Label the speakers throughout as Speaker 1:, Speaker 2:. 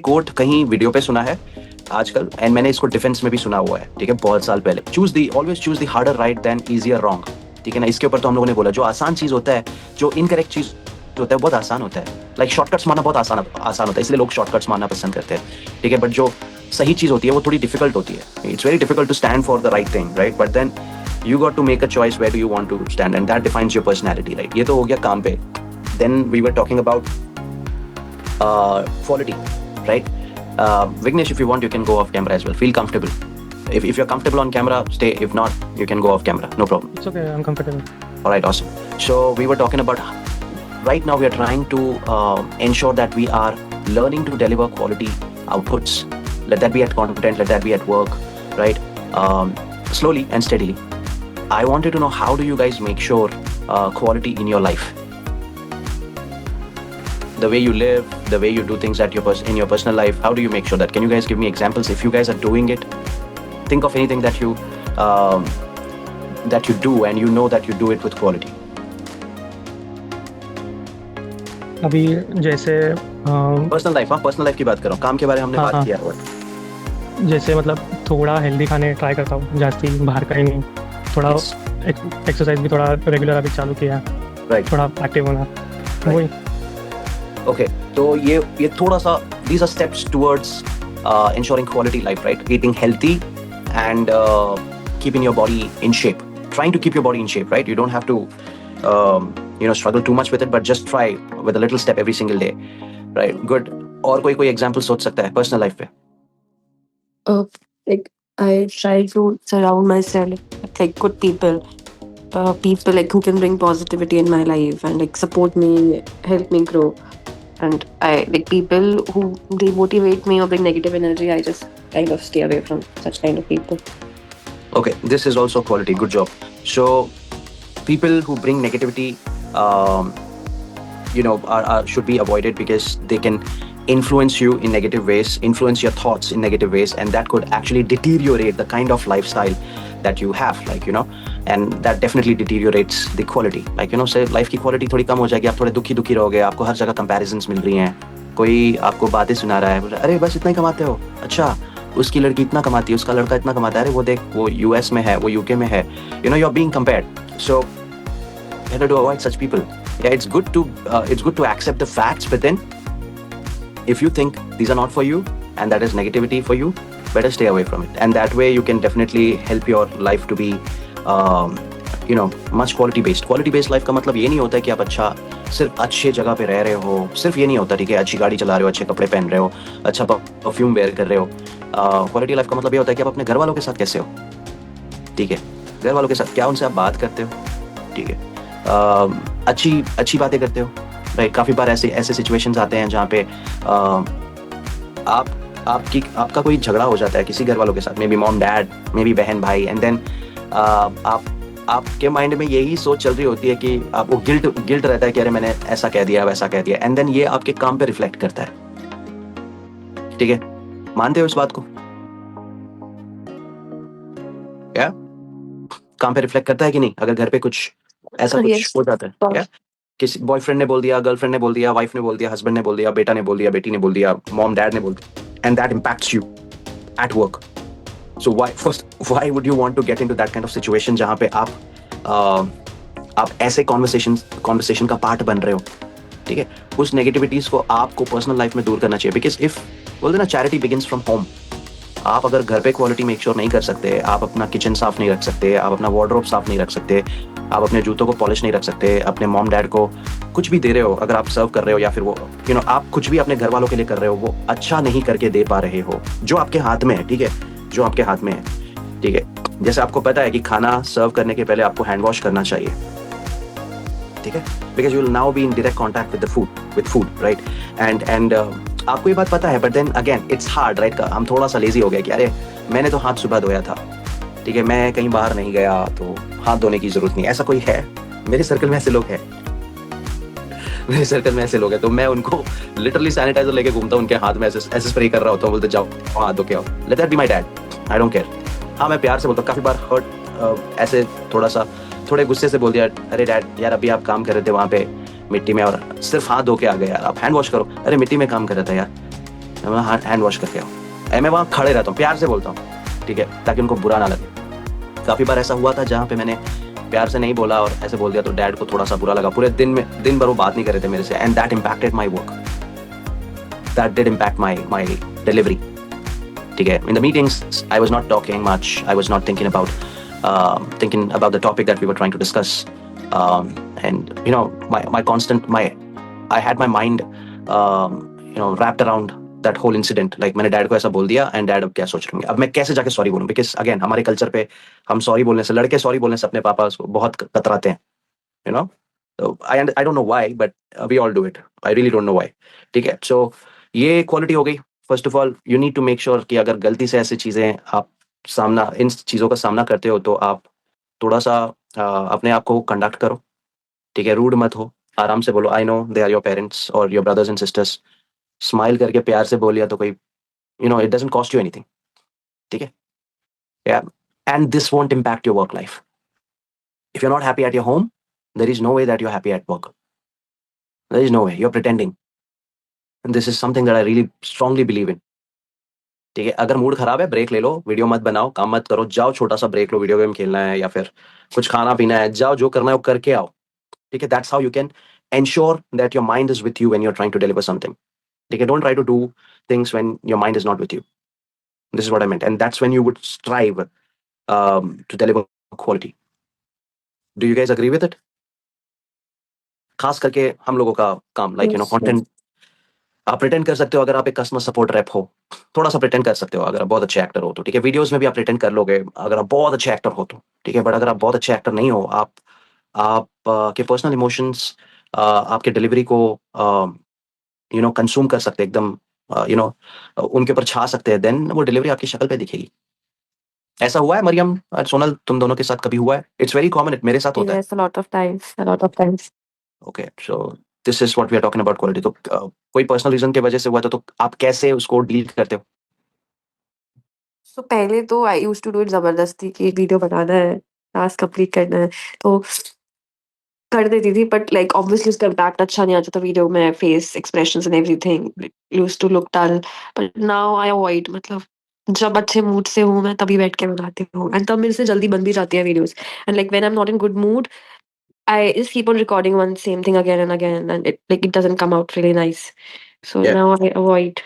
Speaker 1: Coat कहीं video पे सुना है आजकल, एंड मैंने इसको डिफेंस में भी सुना हुआ है, ठीक है, बहुत साल पहले। Always choose the harder right than easier wrong, ठीक है ना। इसके ऊपर तो हम लोगों ने बोला जो आसान चीज होता है, जो इनकरेक्ट चीज होता है बहुत आसान होता है। लाइक शॉर्टकट्स मारना बहुत आसान आसान होता है, इसलिए लोग शॉर्टकट्स मारना पसंद करते हैं, ठीक है। बट जो सही चीज होती है वो थोड़ी डिफिकल्ट होती है। It's very difficult to stand for the right thing, right, but then you got to make a choice where do you want to stand, and that defines your personality, right? ये तो हो गया काम पे. Then we were talking about quality, right? Vignesh, if you want, you can go off camera as well. Feel comfortable. If you're comfortable on camera, stay. If not, you can go off camera. No problem.
Speaker 2: It's okay, I'm comfortable.
Speaker 1: All right, awesome. So we were talking about right now we are trying to ensure that we are learning to deliver quality outputs. Let that be at content, let that be at work, right? Slowly and steadily. I wanted to know, how do you guys make sure quality in your life? The way you live, the way you do things at in your personal life, how do you make sure that? Can you guys give me examples if you guys are doing it? Think of anything that you do and you know that you do it with quality.
Speaker 2: अभी जैसे
Speaker 1: personal life की बात कर रहा हूँ, काम के बारे में हमने बात किया हुआ है।
Speaker 2: जैसे मतलब थोड़ा हेल्दी खाने ट्राई करता हूँ, जास्ती बाहर का ही नहीं, थोड़ा एक्सरसाइज भी थोड़ा रेगुलर अभी चालू किया,
Speaker 1: राइट,
Speaker 2: थोड़ा एक्टिव होना, वही।
Speaker 1: ओके, तो ये थोड़ा सा, these are steps towards ensuring quality life, right? Eating healthy and keeping your body in shape, trying to keep your body in shape, right? You don't have to struggle too much with it, but just try with a little step every single day, right? Good. और कोई example सोच सकता है personal life पे?
Speaker 3: Like I try to surround myself with like good people, people like who can bring positivity in my life and like support me, help me grow. And I like people who demotivate me or bring negative energy. I just kind of stay away from such kind of people.
Speaker 1: Okay, this is also quality. Good job. So people who bring negativity, should be avoided because they can influence you in negative ways, influence your thoughts in negative ways, and that could actually deteriorate the kind of lifestyle that you have, and that definitely deteriorates the quality. Say life की quality थोड़ी कम हो जाएगी, आप थोड़े दुखी रहोगे, आपको हर जगह comparisons मिल रही हैं, कोई आपको बातें सुना रहा है, अरे बस इतना ही कमाते हो, अच्छा उसकी लड़की इतना कमाती है, उसका लड़का इतना कमाता है, अरे वो देख वो US में है, वो UK में है, you are being compared. So better to avoid such people. Yeah, it's good to accept the facts, but then if you think these are not for you and that is negativity for you, better stay away from it. And that way you can definitely help your life to be much quality based life का मतलब ये नहीं होता है कि आप सिर्फ अच्छे जगह पे रह रहे हो, सिर्फ ये नहीं होता, ठीक है, अच्छी गाड़ी चला रहे हो, अच्छे कपड़े पहन रहे हो, अच्छा परफ्यूम वेयर कर रहे हो। क्वालिटी लाइफ का मतलब ये होता है कि आप अपने घर वालों के साथ कैसे हो, ठीक है, घर वालों के साथ क्या उनसे आप बात करते हो, ठीक है, अच्छी बातें करते हो, राइट। काफी बार ऐसे सिचुएशंस आते हैं जहाँ पे आपका कोई झगड़ा हो जाता है किसी घर वालों के साथ, may be mom dad, may be बहन भाई, एंड देन आपके माइंड में यही सोच चल रही होती है कि आपको गिल्ट रहता है कि अरे मैंने ऐसा कह दिया, वैसा कह दिया, एंड देन ये आपके काम पे रिफ्लेक्ट करता है, ठीक है। मानते हो इस बात को? क्या काम पे रिफ्लेक्ट करता है कि नहीं? अगर घर पे कुछ ऐसा कुछ हो जाता है, क्या किसी बॉयफ्रेंड ने बोल दिया, गर्लफ्रेंड ने बोल दिया, वाइफ ने बोल दिया, हस्बैंड ने बोल दिया, बेटा ने बोल दिया, बेटी ने बोल दिया, मॉम डैड ने बोल दिया, and that impacts you at work. So why would you want to get into that kind of situation जहाँ पे आप ऐसे conversation का पार्ट बन रहे हो, ठीक है? उस नेगेटिविटीज को आपको पर्सनल लाइफ में दूर करना चाहिए, बिकॉज इफ बोलते ना चैरिटी बिगिंस फ्रॉम होम. आप अगर घर पे क्वालिटी मेक श्योर नहीं कर सकते, आप अपना किचन साफ नहीं रख सकते, आप अपना वार्डरोब साफ नहीं रख सकते, आप अपने जूतों को पॉलिश नहीं रख सकते, अपने मॉम डैड को कुछ भी दे रहे हो, अगर आप सर्व कर रहे हो या फिर वो आप कुछ भी अपने घर वालों के लिए कर रहे हो, वो अच्छा नहीं करके दे पा रहे हो जो आपके हाथ में है, ठीक है, जो आपके हाथ में है, ठीक है. जैसे आपको पता है कि खाना सर्व करने के पहले आपको हैंड वॉश करना चाहिए, ठीक है, because you will now be in direct contact with food, right. And आपको ये बात पता है, but then again it's hard, right. हम थोड़ा सा लेजी हो गए कि अरे मैंने तो हाथ सुबह धोया था, ठीक है, मैं कहीं बाहर नहीं गया तो हाथ धोने की जरूरत नहीं. ऐसा कोई है? मेरे सर्कल में ऐसे लोग हैं, मेरे सर्कल में ऐसे लोग हैं, तो मैं उनको लिटरली सैनिटाइजर लेके घूमता हूँ, उनके हाथ में ऐसे स्प्रे कर रहा होता हूँ, बोलते जाओ हाथ धो के आओ. Let that be my dad, I don't care. हाँ, मैं प्यार से बोलता हूँ. काफी बार हर्ट ऐसे थोड़े गुस्से से बोल दिया, अरे डैड यार अभी आप काम कर रहे थे वहाँ पे मिट्टी में और सिर्फ हाथ धो के आ गए यार, आप हैंड वॉश करो. अरे मिट्टी में काम कर रहा था यार, मैं हैंड वॉश करके आओ, मैं वहाँ खड़े रहता हूँ, प्यार से बोलता हूँ, ठीक है, ताकि उनको बुरा ना लगे। काफ़ी बार ऐसा हुआ था जहाँ पे मैंने प्यार से नहीं बोला और ऐसे बोल दिया तो डैड को थोड़ा सा बुरा लगा, पूरे दिन भर वो बात नहीं कर रहे थे मेरे से, and that impacted my work, that did impact my delivery, ठीक है। In the meetings I was not talking much, I was not thinking about the topic that we were trying to discuss, and you know I had my mind wrapped around that whole incident, like मैंने dad को ऐसा बोल दिया and dad अब क्या सोच रहे होंगे, अब मैं कैसे जाके सॉरी बोलूं, बिकॉज अगेन हमारे कल्चर पे हम सॉरी बोलने से, लड़के सॉरी बोलने से अपने पापा को बहुत कतराते हैं, यू नो। तो I don't know why, but we all do it, I really don't know why, ठीक है। सो ये क्वालिटी हो गई। First of all you need to make sure कि अगर गलती से ऐसी चीजें आप इन चीजों का सामना करते हो तो आप थोड़ा सा अपने आप को कंडक्ट करो, ठीक है, रूड मत हो, आराम से बोलो, I know they are your parents और your brothers and sisters, smile करके प्यार से बोलिया तो कोई, it doesn't cost you anything, ठीक है, या, and this won't impact your work life. If you are not happy at your home, there is no way that you are happy at work, there is no way, you are pretending, and this is something that I really strongly believe in, ठीक है। अगर mood खराब है, break ले लो, video मत बनाओ, काम मत करो, जाओ छोटा सा ब्रेक लो, वीडियो गेम खेलना है या फिर कुछ खाना पीना है, जाओ, जो करना है वो करके आओ, ठीक है। That's how you can ensure that your mind is with you when you're trying to deliver something. Okay, don't try to do things when your mind is not with you. This is what I meant, and that's when you would strive to deliver quality. Do you guys agree with it? खास करके हम लोगों का काम, like content, आप pretend कर सकते हो अगर आप एक कस्टमर सपोर्ट रेप हो, थोड़ा सा प्रिटेंड कर सकते हो अगर आप बहुत अच्छे एक्टर हो तो, ठीक है। वीडियोस में भी आप प्रिटेंड कर लोगे अगर आप बहुत अच्छे एक्टर हो तो, ठीक है। बट अगर आप बहुत अच्छे एक्टर नहीं हो, आप के पर्सनल इमोशंस आपके डिलीवरी को कंज्यूम कर सकते हैं एकदम, उनके ऊपर छा सकते हैं, देन वो डिलीवरी आपकी शक्ल पे दिखेगी। ऐसा हुआ है मरियम और सोनल, तुम दोनों के साथ कभी हुआ है? इट्स वेरी कॉमन, मेरे साथ होता है।
Speaker 3: Yes, a lot of times, a lot of times.
Speaker 1: Okay, so this is what we are talking about quality. तो कोई पर्सनल रीजन की वजह से हुआ तो आप कैसे उसको डील करते हो?
Speaker 3: So पहले तो I used to do it ज़बरदस्ती कि वीडियो बनाना है, टास्क कंप्लीट करना है, तो कर देती थी, बट लाइक ऑब्वियसली उसका इम्पैक्ट अच्छा नहीं आता था वीडियो में, face expressions and everything used to look dull, but now I avoid, मतलब जब अच्छे मूड से हूँ मैं तभी बैठ के बनाती हूँ, एंड तब मेरे से जल्दी बन भी जाती है videos, and like when I am not in good mood I just keep on recording one same thing again and again, and it doesn't come out really nice. So
Speaker 1: Yeah.
Speaker 3: now I avoid.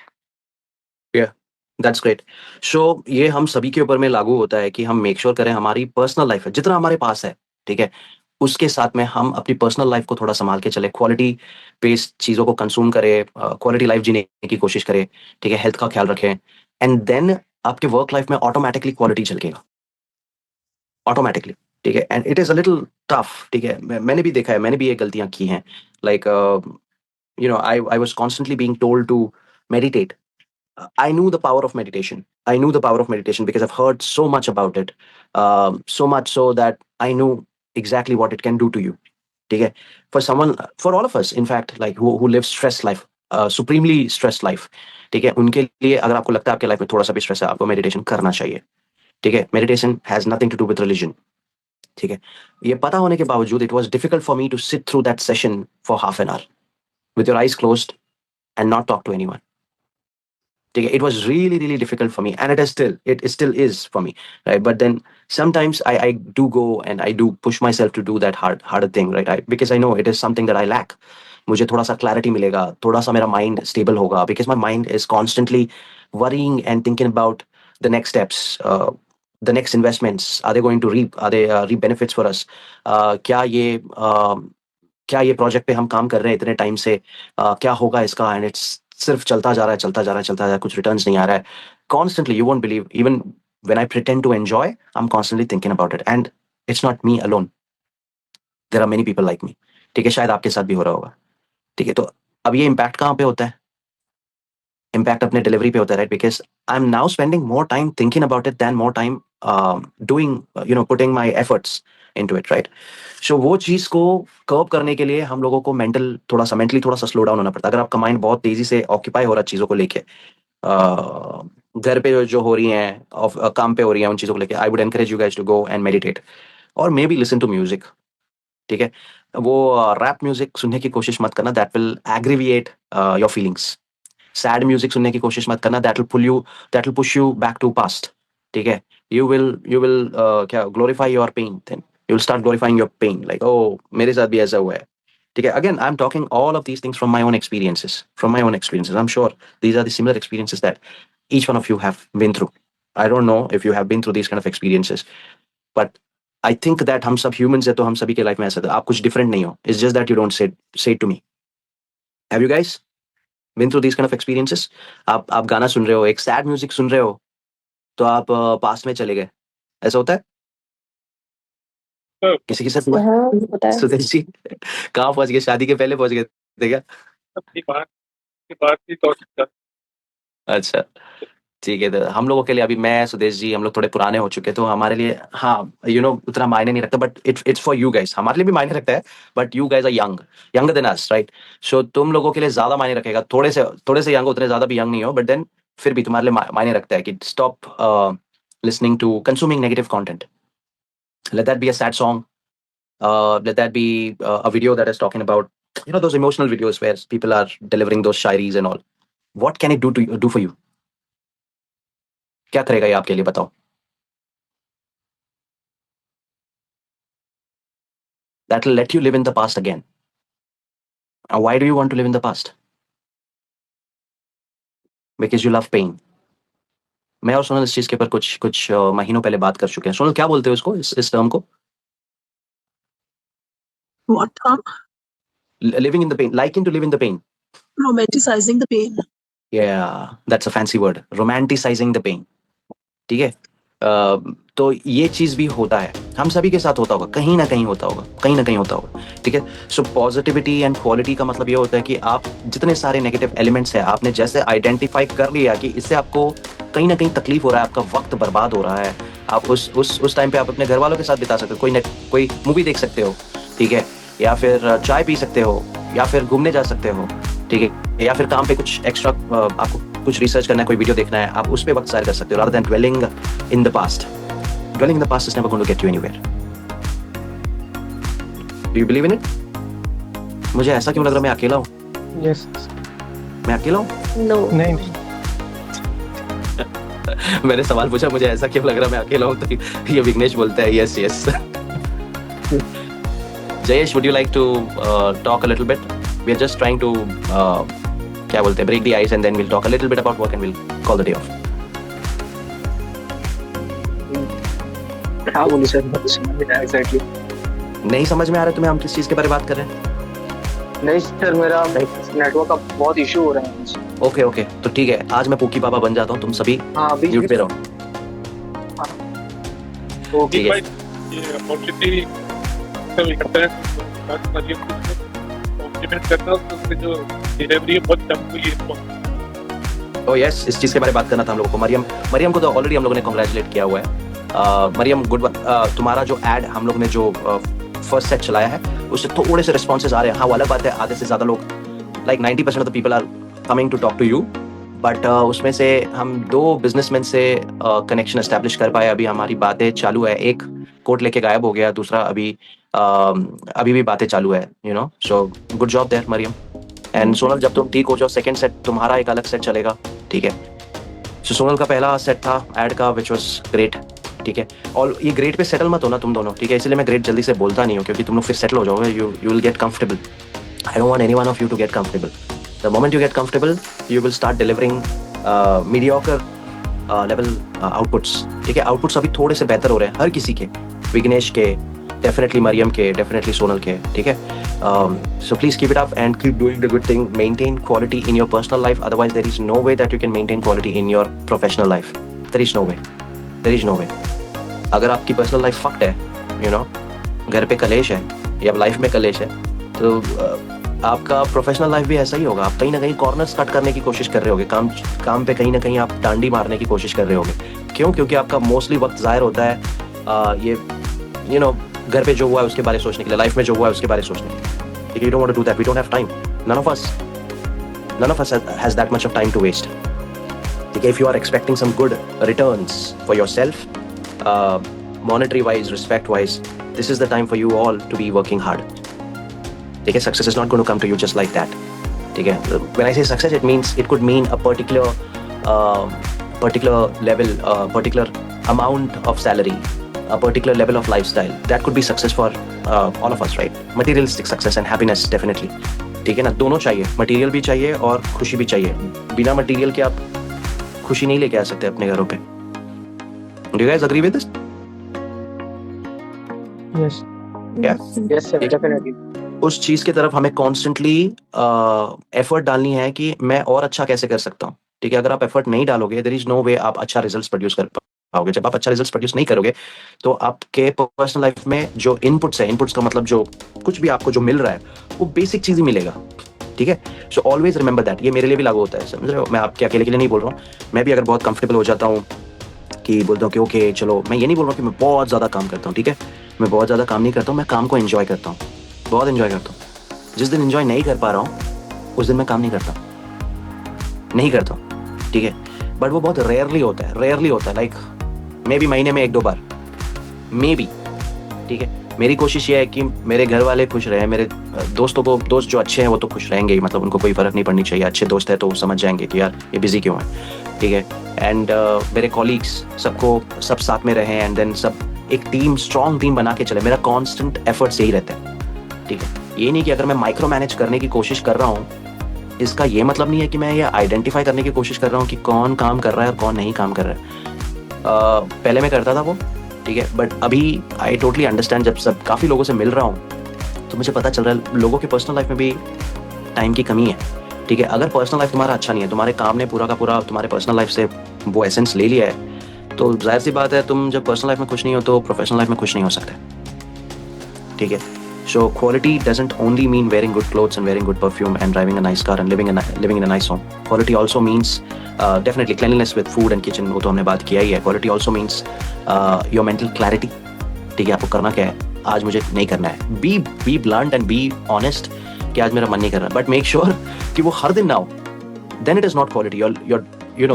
Speaker 1: That's great. So ये हम सभी के ऊपर में लागू होता है कि हम मेक श्योर करें हमारी पर्सनल लाइफ है जितना हमारे पास है, ठीक है, उसके साथ में हम अपनी पर्सनल लाइफ को थोड़ा संभाल के चले, क्वालिटी बेस्ड चीज़ों को कंज्यूम करें, क्वालिटी लाइफ जीने की कोशिश करें, ठीक है, हेल्थ का ख्याल रखें, एंड देन आपके वर्क लाइफ में ऑटोमेटिकली क्वालिटी झलकेगा, ऑटोमेटिकली, ठीक है। And it is a little tough, ठीक है, मैंने भी देखा है, मैंने भी ये गलतियां की हैं, like I was constantly being told to meditate. I knew the power of meditation. I knew the power of meditation because I've heard so much about it. So much so that I knew exactly what it can do to you. Okay? For someone, for all of us, in fact, like who live stressed life, supremely stressed life. ठीक है, उनके लिए अगर आपको लगता है आपके life में थोड़ा सा भी स्ट्रेस है, आपको मेडिटेशन करना चाहिए, ठीक है। Meditation has nothing to do with religion, ठीक है। ये पता होने के बावजूद it was difficult for me to sit through that session for half an hour with your eyes closed and not talk to anyone. It was really really difficult for me, and it still is for me, right? But then sometimes I do go and I do push myself to do that harder thing, right? Because I know it is something that I lack. मुझे थोड़ा सा clarity मिलेगा, थोड़ा सा मेरा mind stable होगा, because my mind is constantly worrying and thinking about the next steps, the next investments, are they going to reap, are they reap benefits for us, क्या ये प्रोजेक्ट पे हम काम कर रहे हैं इतने टाइम से, क्या होगा इसका, एंड इट्स सिर्फ चलता जा रहा है, चलता जा रहा है, चलता जा रहा है, कुछ रिटर्न्स नहीं आ रहा है, constantly, you won't believe, even when I pretend to enjoy, I am constantly thinking about it, and it's not me alone, there are many people like me, ठीक है, शायद आपके साथ भी हो रहा होगा, ठीक है। तो अब ये इम्पैक्ट कहाँ पे होता है? इम्पैक्ट अपने डिलीवरी पे होता है, right? Because I am now spending more time thinking about it than more time doing, putting my efforts into it, right? So वो चीज़ को कर्व करने के लिए हम लोगों को मेंटली थोड़ा सा स्लो डाउन होना पड़ता है। अगर आपका माइंड बहुत तेजी से ऑक्यूपाई हो रहा है चीज़ों को लेके, घर पे जो हो रही हैं, काम पे हो रही हैं, उन चीज़ों को लेके, I would encourage you guys to go and meditate और maybe listen to music, ठीक है। वो रैप म्यूजिक सुनने की कोशिश मत करना, that will aggravate your feelings, sad music सुनने की कोशिश मत करना, that will push you back to past, ठीक है? यू विल क्या glorify your pain, then you will start glorifying your pain, like ओ मेरे साथ भी ऐसा हुआ है, ठीक है? Again I am talking all of these things from my own experiences, I am sure these are the similar experiences that each one of you have been through. I don't know if you have been through these kind of experiences, but I think that हम सब humans है, तो हम सभी के life में ऐसा था, आप कुछ डिफरेंट नहीं हो, it's just that you don't say it to me. Have you guys been through these kind of experiences? आप गाना सुन रहे हो, एक सैड म्यूजिक सुन रहे हो, तो आप पास्ट में चले गए, ऐसा होता है? किसी के साथ हुआ है?
Speaker 3: हाँ, होता है।
Speaker 1: सुदेश जी कहाँ पहुंच गए? शादी के पहले पहुंच गए थे क्या? अच्छा, ठीक है। तो हम लोगों के लिए, अभी मैं, सुदेश जी, हम लोग थोड़े पुराने हो चुके, तो हमारे लिए हाँ उतना मायने नहीं रखता, but it's for you guys. हमारे लिए भी मायने रखता है, but you guys are younger than us, right? So तुम लोगों के लिए ज्यादा मायने रखेगा, थोड़े से यंग, उतने ज्यादा भी यंग नहीं हो, बट देन फिर भी तुम्हारे लिए मायने रखता है कि stop listening to consuming negative content. Let that be a sad song. Let that be a video that is talking about, those emotional videos where people are delivering those shairis and all. What can it do for you? क्या करेगा ये आपके लिए, बताओ? That will let you live in the past again. Why do you want to live in the past? Because you love pain. मैं और सोनल इस चीज के ऊपर कुछ महीनों पहले बात कर चुके हैं। सोनल, क्या बोलते हो इसको, इस टर्म को?
Speaker 4: What term?
Speaker 1: Living in the pain, liking to live in the pain.
Speaker 4: Romanticizing the pain.
Speaker 1: Yeah, that's a fancy word. Romanticizing the pain. ठीक है? तो ये चीज भी होता है, हम सभी के साथ होता होगा, कहीं ना कहीं होता होगा, ठीक है? सो पॉजिटिविटी एंड क्वालिटी का मतलब ये होता है कि आप जितने सारे नेगेटिव एलिमेंट्स हैं, आपने जैसे आइडेंटिफाई कर लिया कि इससे आपको कहीं ना कहीं तकलीफ हो रहा है, आपका वक्त बर्बाद हो रहा है, आप उस टाइम पे आप अपने घर वालों के साथ बिता सकते हो, कोई मूवी देख सकते हो, ठीक है? या फिर चाय पी सकते हो, या फिर घूमने जा सकते हो, ठीक है? या फिर काम पे कुछ एक्स्ट्रा आपको कुछ रिसर्च करना है, कोई वीडियो देखना है, आप उस पे वक्त ज़ाहिर कर सकते हो, rather than dwelling in the past. Dwelling in the past is never going to get you anywhere. Do you believe in it? मुझे ऐसा क्यों लग रहा है मैं अकेला हूँ?
Speaker 2: यस।
Speaker 1: मैं अकेला हूँ?
Speaker 3: No.
Speaker 2: नहीं।
Speaker 1: मैंने सवाल पूछा, मुझे ऐसा क्यों लग रहा है मैं अकेला हूँ, तो ये विघ्नेश बोलता है yes yes. Jayesh, would you like to talk a little bit? We are just trying to क्या बोलते हैं, break the ice, and then we'll talk a little bit about work and we'll call the day off.
Speaker 5: हाँ बोलिए sir, मुझे समझ नहीं आया exactly.
Speaker 1: नहीं समझ में आ रहा है तुम्हें हम किस चीज के बारे में बात कर रहे हैं?
Speaker 5: नहीं सर, मेरा नेटवर्क का बहुत इशू हो रहा है।
Speaker 1: ओके, तो ठीक है, आज मैं पोकी बाबा बन जाता हूँ, तुम सभी म्यूट पे रहो। ठीक है।
Speaker 6: ये अपॉर्चुनिटी सब इकट्ठा है, कॉम्प्लीमेंट करना, उसके जो डिलीवरी है बहुत कम हुई है।
Speaker 1: ओह यस, इस चीज के बारे में बात करना था हम लोगों को। मरियम को तो ऑलरेडी हम लोगों ने कांग्रेचुलेट किया हुआ है। मरियम, गुड। तुम्हारा जो एड हम लोग ने जो फर्स्ट सेट चलाया है, उससे थोड़े से रिस्पॉन्सेज आ रहे हैं। हाँ, वो अलग बात है, आधे से ज्यादा लोग, like 90% of the people are coming to talk to you, but उसमें से हम 2 बिजनेसमैन से कनेक्शन एस्टेब्लिश कर पाए। अभी हमारी बातें चालू है, एक कोर्ट लेके गायब हो गया, दूसरा अभी भी बातें चालू है, so good job there Mariam. And Sonal, जब तुम ठीक हो जाओ, सेकंड सेट तुम्हारा एक अलग सेट चलेगा, ठीक है? सो सोनल का पहला सेट था एड का, विच वॉज ग्रेट, ठीक है? और ये ग्रेट पे सेटल मत हो ना तुम दोनों, ठीक है? इसलिए मैं ग्रेट जल्दी से बोलता नहीं हूँ, क्योंकि तुम लोग फिर सेटल हो जाओगे, you will get comfortable. I don't want anyone of you to get comfortable. The moment you get comfortable, you will start delivering mediocre level outputs, ठीक है? आउटपुट्स अभी थोड़े से बेहतर हो रहे हैं हर किसी के, विघ्नेश के, डेफिनेटली मरियम के, डेफिनेटली सोनल के, ठीक है? So please keep it up and keep doing the good thing. Maintain quality in your personal life. Otherwise, there is no way that you can maintain quality in your professional life. There is no way. There is no way. अगर आपकी personal life fucked है, घर पे कलेश है या life में कलेश है, तो आपका प्रोफेशनल लाइफ भी ऐसा ही होगा। आप कहीं ना कहीं कॉर्नर्स कट करने की कोशिश कर रहे होगे, काम पे कहीं ना कहीं आप डांडी मारने की कोशिश कर रहे होगे। क्यों? क्योंकि आपका मोस्टली वक्त ज़ाहिर होता है ये घर पे जो हुआ है उसके बारे में सोचने के लिए, लाइफ में जो हुआ है उसके बारे में सोचने के लिए, ठीक है? You don't want to do that. We don't have time. None of us has that much of time to waste. Okay, if you are expecting some good returns for yourself, monetary wise, respect wise, this is the time for you all to be working hard. Okay, success is not going to come to you just like that. ठीक है. When I say success, it could mean a particular level, particular amount of salary, a particular level of lifestyle. That could be success for all of us, right? Materialistic success and happiness definitely. ठीक है ना, दोनों चाहिए, material भी चाहिए और खुशी भी चाहिए. बिना मटेरियल के आप खुशी नहीं लेके आ सकते अपने घरों पे. Do you guys agree with this?
Speaker 2: Yes.
Speaker 5: Yes sir, definitely.
Speaker 1: उस चीज की तरफ हमें कॉन्स्टेंटली एफर्ट डालनी है कि मैं और अच्छा कैसे कर सकता हूँ. ठीक है, अगर आप एफर्ट नहीं डालोगे, देयर इज नो वे आप अच्छा रिजल्ट प्रोड्यूस कर पाओगे. जब आप अच्छा रिजल्ट प्रोड्यूस नहीं करोगे तो आपके पर्सनल लाइफ में जो इनपुट्स है, इनपुट्स का मतलब जो कुछ भी आपको जो मिल रहा है वो बेसिक चीज ही मिलेगा. ठीक है, सो ऑलवेज रिमेंबर दैट. ये मेरे लिए भी लागू होता है, समझ रहे हो. मैं आपके अकेले के लिए नहीं बोल रहा हूँ. मैं भी अगर बहुत कंफर्टेबल हो जाता हूँ कि बोलता हूँ कि ओके चलो, मैं ये नहीं बोल रहा हूँ कि मैं बहुत ज्यादा काम करता हूँ. ठीक है, मैं बहुत ज्यादा काम नहीं करता हूँ, मैं काम को एंजॉय करता हूँ, बहुत एंजॉय करता हूँ. जिस दिन एंजॉय नहीं कर पा रहा हूँ उस दिन मैं काम नहीं करता हूँ. ठीक है, बट वो बहुत रेयरली होता है, लाइक मे बी महीने में 1-2 बार, मे बी. ठीक है, मेरी कोशिश ये है कि मेरे घर वाले खुश रहे, मेरे दोस्त जो अच्छे हैं वो तो खुश रहेंगे ही, मतलब उनको कोई फर्क नहीं पड़नी चाहिए. अच्छे दोस्त है तो समझ जाएंगे कि यार ये बिजी क्यों है. ठीक है, एंड मेरे कॉलीग्स सब साथ में रहे, एंड देन सब एक टीम, स्ट्रॉन्ग टीम बना के चले. मेरा कॉन्स्टेंट एफर्ट्स यही रहता है. ठीक है, ये नहीं कि अगर मैं माइक्रो मैनेज करने की कोशिश कर रहा हूँ, इसका ये मतलब नहीं है कि मैं ये आइडेंटिफाई करने की कोशिश कर रहा हूँ कि कौन काम कर रहा है और कौन नहीं काम कर रहा है. पहले मैं करता था वो, ठीक है, बट अभी आई टोटली अंडरस्टैंड. जब सब काफ़ी लोगों से मिल रहा हूँ तो मुझे पता चल रहा है लोगों की पर्सनल लाइफ में भी टाइम की कमी है. ठीक है, अगर पर्सनल लाइफ तुम्हारा अच्छा नहीं है, तुम्हारे काम ने पूरा का पूरा तुम्हारे पर्सनल लाइफ से वो एसेंस ले लिया है, तो जाहिर सी बात है तुम जब पर्सनल लाइफ में खुश नहीं हो तो प्रोफेशनल लाइफ में खुश नहीं हो सकते. ठीक है, so quality doesn't only mean wearing good clothes and wearing good perfume and driving a nice car and living in a nice home. Quality also means definitely cleanliness with food and kitchen, वो तो हमने बात किया ही है. Quality also means your mental clarity. ठीक है, आपको करना क्या है, आज मुझे नहीं करना है. Be blunt and be honest कि आज मेरा मन नहीं कर रहा, but make sure कि वो हर दिन ना हो. Then it is not quality.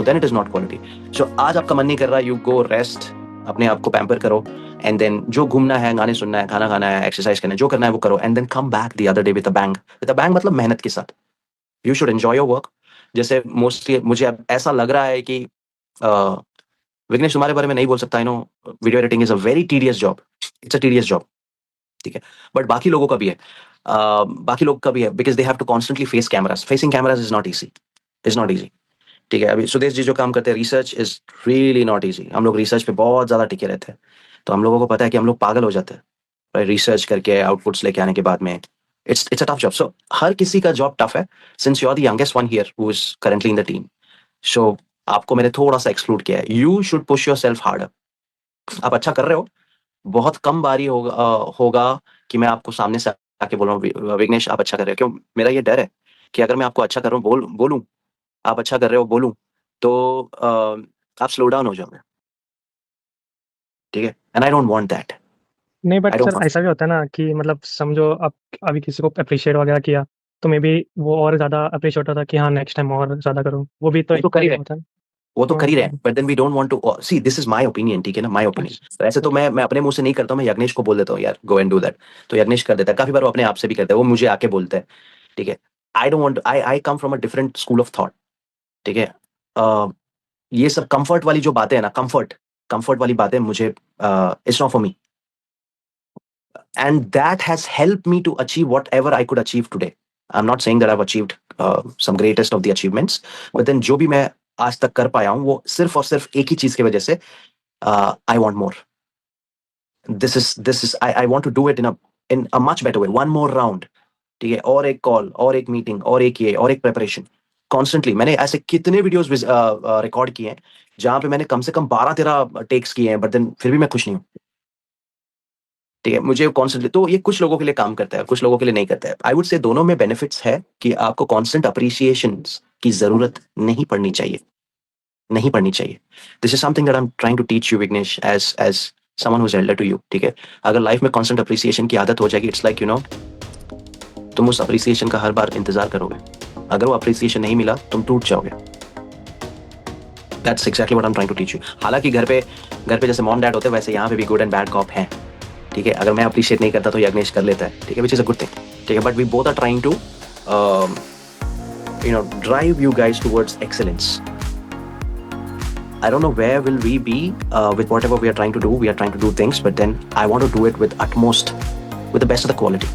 Speaker 1: Then it is not quality. So आज आपका मन नहीं कर रहा, you go rest, अपने आप को पैम्पर करो, एंड देन जो घूमना है, गाने सुनना है, खाना खाना है, एक्सरसाइज करना है, जो करना है वो करो, and then come back the other day with a bang. मतलब मेहनत के साथ. You should enjoy your work. जैसे मोस्टली मुझे अब ऐसा लग रहा है कि विघ्नेश तुम्हारे बारे में नहीं बोल सकता, I know video editing is a very tedious job. It's a tedious job. ठीक है, बट बाकी लोगों का भी है, because they have to constantly face cameras. Facing cameras is not easy. ठीक है, अभी सुदेश जी जो काम करते हैं, research is really not easy. हम लोग रिसर्च पे बहुत ज्यादा टिके रहते हैं, तो हम लोगों को पता है कि हम लोग पागल हो जाते हैं रिसर्च करके आउटपुट्स लेके आने के बाद में. It's a tough job. So हर किसी का जॉब टफ है. Since you are the youngest one here who is currently in the team, so आपको मैंने थोड़ा सा एक्सक्लूड किया है. You should push yourself harder. आप अच्छा कर रहे हो, बहुत कम बारी होगा कि मैं आपको सामने से आके बोल रहा हूँ विघ्नेश आप अच्छा कर रहे हो. क्यों, मेरा ये डर है कि अगर मैं आपको अच्छा कर रहा हूँ बोलूं, आप अच्छा कर रहे हो बोलूं, तो आप स्लो डाउन हो जाओगे. ठीक है, and I don't want that.
Speaker 2: नहीं,
Speaker 1: I
Speaker 2: but
Speaker 1: don't
Speaker 2: sir
Speaker 1: want-
Speaker 2: ऐसा भी होता है ना कि मतलब समझो आप अभी किसी को अप्रिशिएट वगैरह किया तो मे बी वो और ज़्यादा अप्रिशिएट होता कि हाँ नेक्स्ट टाइम और ज़्यादा करूँ. वो भी तो
Speaker 1: वो तो कर ही रहे
Speaker 2: होता है.
Speaker 1: वो तो कर ही रहे हैं, but then we don't want to see. This is my opinion. ठीक है ना, माय ओपिनियन. ऐसे तो मैं अपने मुंह से नहीं करता हूँ, मैं यज्ञेश को बोल देता हूँ यार गो एंड डू दैट, तो यज्ञेश कर देता है. काफी बार वो अपने आप से भी करता है, वो मुझे आके बोलता है. ठीक है, आई don't want, I come from a different school of thought. ठीक है, ये सब कंफर्ट वाली जो बातें है ना, कंफर्ट वाली बातें मुझे it's not for me. And that has helped me to achieve whatever I could achieve today. I'm not saying that I've achieved some greatest of the achievements, but then जो भी मैं आज तक कर पाया हूँ वो सिर्फ और सिर्फ एक ही चीज की वजह से, I want more. This is I want to do it in a much better way. One more round. ठीक है, और एक कॉल, और एक मीटिंग, और एक प्रेपरेशन. कॉन्स्टेंटली मैंने ऐसे कितने वीडियोस रिकॉर्ड किए हैं जहां पे मैंने कम से कम 12-13 टेक्स किए हैं, बट देन फिर भी मैं खुश नहीं हूँ. ठीक है, मुझे कॉन्स्टेंटली, तो ये कुछ लोगों के लिए काम करता है, कुछ लोगों के लिए नहीं करता है. आई वुड से दोनों में बेनिफिट्स है कि आपको कॉन्स्टेंट अप्रिसिएशन की जरूरत नहीं पड़नी चाहिए. This is something that I am trying to teach you Vighnesh as someone who is elder to you. ठीक है, अगर लाइफ में कॉन्स्टेंट अप्रिसिएशन की आदत हो जाएगी, इट्स लाइक तुम उस अप्रिसिएशन का हर बार इंतजार करोगे. अगर वो अप्रिसिएशन नहीं मिला तुम टूट जाओगे. That's exactly what I am trying to teach you. हालांकि घर पे जैसे मॉम डैड होते हैं वैसे यहाँ पे भी गुड एंड बैड कॉप हैं. ठीक है, अगर मैं अप्रिशिएट नहीं करता तो यज्ञेश कर लेता है. ठीक है, which is a good thing. ठीक है, but we both are trying to drive you guys towards excellence. I don't know where will we be with whatever we are trying to do. We are trying to do things, but then I want to do it with the best of the quality.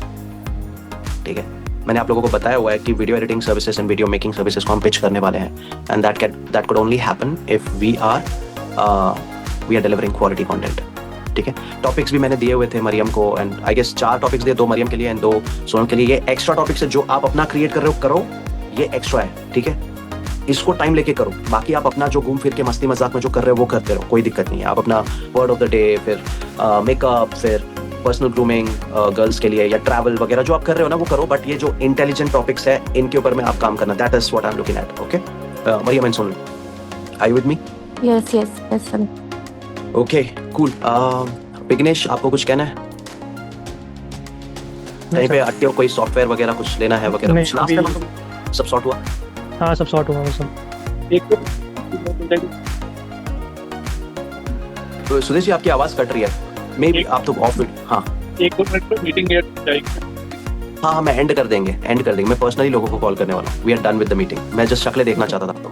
Speaker 1: ठीक है, मैंने आप लोगों को बताया हुआ है कि video editing services and video making services को हम पिच करने वाले हैं, and that could only happen if we are delivering quality content. ठीक है, टॉपिक्स भी मैंने दिए हुए थे मरियम को, एंड आई गेस 4 टॉपिक्स दिए, 2 मरियम के लिए एंड 2 सोनल के लिए. ये एक्स्ट्रा टॉपिक्स है, जो आप अपना क्रिएट कर रहे हो करो, ये एक्स्ट्रा है. ठीक है, इसको टाइम लेके करो. बाकी आप अपना जो घूम फिर के मस्ती मजाक में जो कर रहे हो वो करते रहो, कोई दिक्कत नहीं है. आप अपना वर्ड ऑफ द डे, फिर मेकअप, फिर पर्सनल ग्रूमिंग गर्ल्स के लिए, या ट्रैवल वगैरह जो आप कर रहे हो ना वो करो, बट ये जो इंटेलिजेंट टॉपिक्स है इनके ऊपर में आप काम करना. That is what I am looking at. Okay Mariam and Sonal, are you with me?
Speaker 3: Yes, sir.
Speaker 1: Okay cool. Vighnesh, आपको कुछ कहना है? कहीं पे अटके हो, कोई सॉफ्टवेयर वगैरह कुछ लेना है वगैरह?
Speaker 2: नहीं,
Speaker 1: कुछ लास्ट
Speaker 2: अभी-
Speaker 1: टाइम सब सॉर्ट हुआ?
Speaker 2: हाँ, सब सॉर्ट हुआ वो सब.
Speaker 6: एक
Speaker 1: तो सुदेश जी, आपकी आवाज कट रही है. मे बी आप तो ऑफ. हाँ
Speaker 6: 1-2 मिनट में मीटिंग जाएगी.
Speaker 1: हाँ, हम एंड कर देंगे. मैं पर्सनली लोगों को कॉल करने वाला हूँ. We are done with the meeting. मैं जस्ट शक्लें देखना चाहता था, तो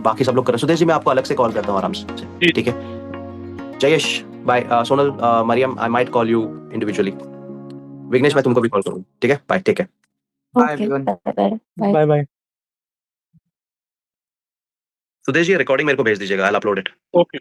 Speaker 1: बाकी सब लोग करें. सुदेश जी, मैं आपको अलग से कॉल करता हूँ आराम से. ठीक है, Jayesh bye. Sonal, Mariam, I might call you individually. Vighnesh, मैं तुमको भी कॉल करूँ. ठीक है, bye, take care.
Speaker 5: Bye,
Speaker 3: Okay.
Speaker 5: everyone.
Speaker 3: Bye.
Speaker 2: Bye bye.
Speaker 1: Sudesh ji, recording मेरे को भेज दीजिएगा. I will upload it.
Speaker 6: Okay.